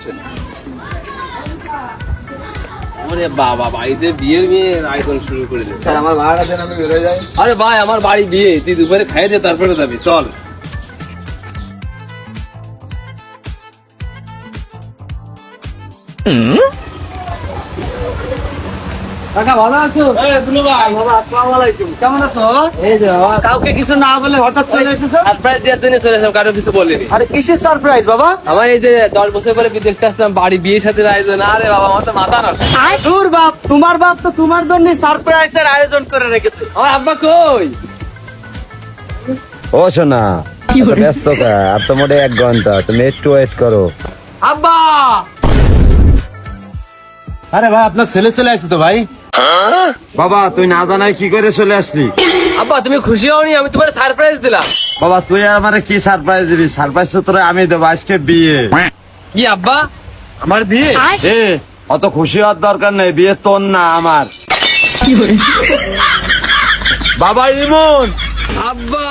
আসেন। ওরে বাবা, বাড়িতে বিয়ের মেয়ের আয়োজন শুরু করে দিল। স্যার আমার ভাড়াটা দেন, আমি বেরোয় যাই। আরে ভাই, আমার বাড়ি বিয়ে, তুই দুপুরে খাইয়ে দে, তারপরে যাবি, চল। কাকা ভালো আছো? কেমন আছো? এই যে বাবা, কাউকে কিছু না বলে হঠাৎ চলে এসেছো? সারপ্রাইজ দেওয়ার জন্য চলে এসেছিলাম, কারো কিছু বলিনি। আরে কিসের সারপ্রাইজ বাবা? আমার এই যে 10 বছর পরে বিদেশ থেকে আসলাম, বাড়ি বিয়ের সাথে আয়োজন। আরে বাবা, আমার তো মাথা নষ্ট। দূর বাপ, তোমার বাপ তো তোমার জন্য সারপ্রাইজের আয়োজন করে রেখেছে। আমার আব্বা কই? ও শোনা, ব্যস্ত আর তো মোটে 1 ঘন্টা, তুমি একটু ওয়েট করো। আব্বা! আরে ভাই, আপনার ছেলে চলে আসছে তো ভাই। বাবা, তুই না জানাই কি করে চলে আসলি? আব্বা, তুমি খুশি হওনি? আমি তোমার সারপ্রাইজ দিলাম। বাবা, তুই আমারে কি সারপ্রাইজ দিবি? সারপ্রাইজ তো তোরে আমি দেবো, আজকে বিয়ে। কি আব্বা, আমার বিয়ে? এ, অত খুশি হওয়ার দরকার নেই, বিয়ে তোর না আমার। বাবা ইমন, আব্বা!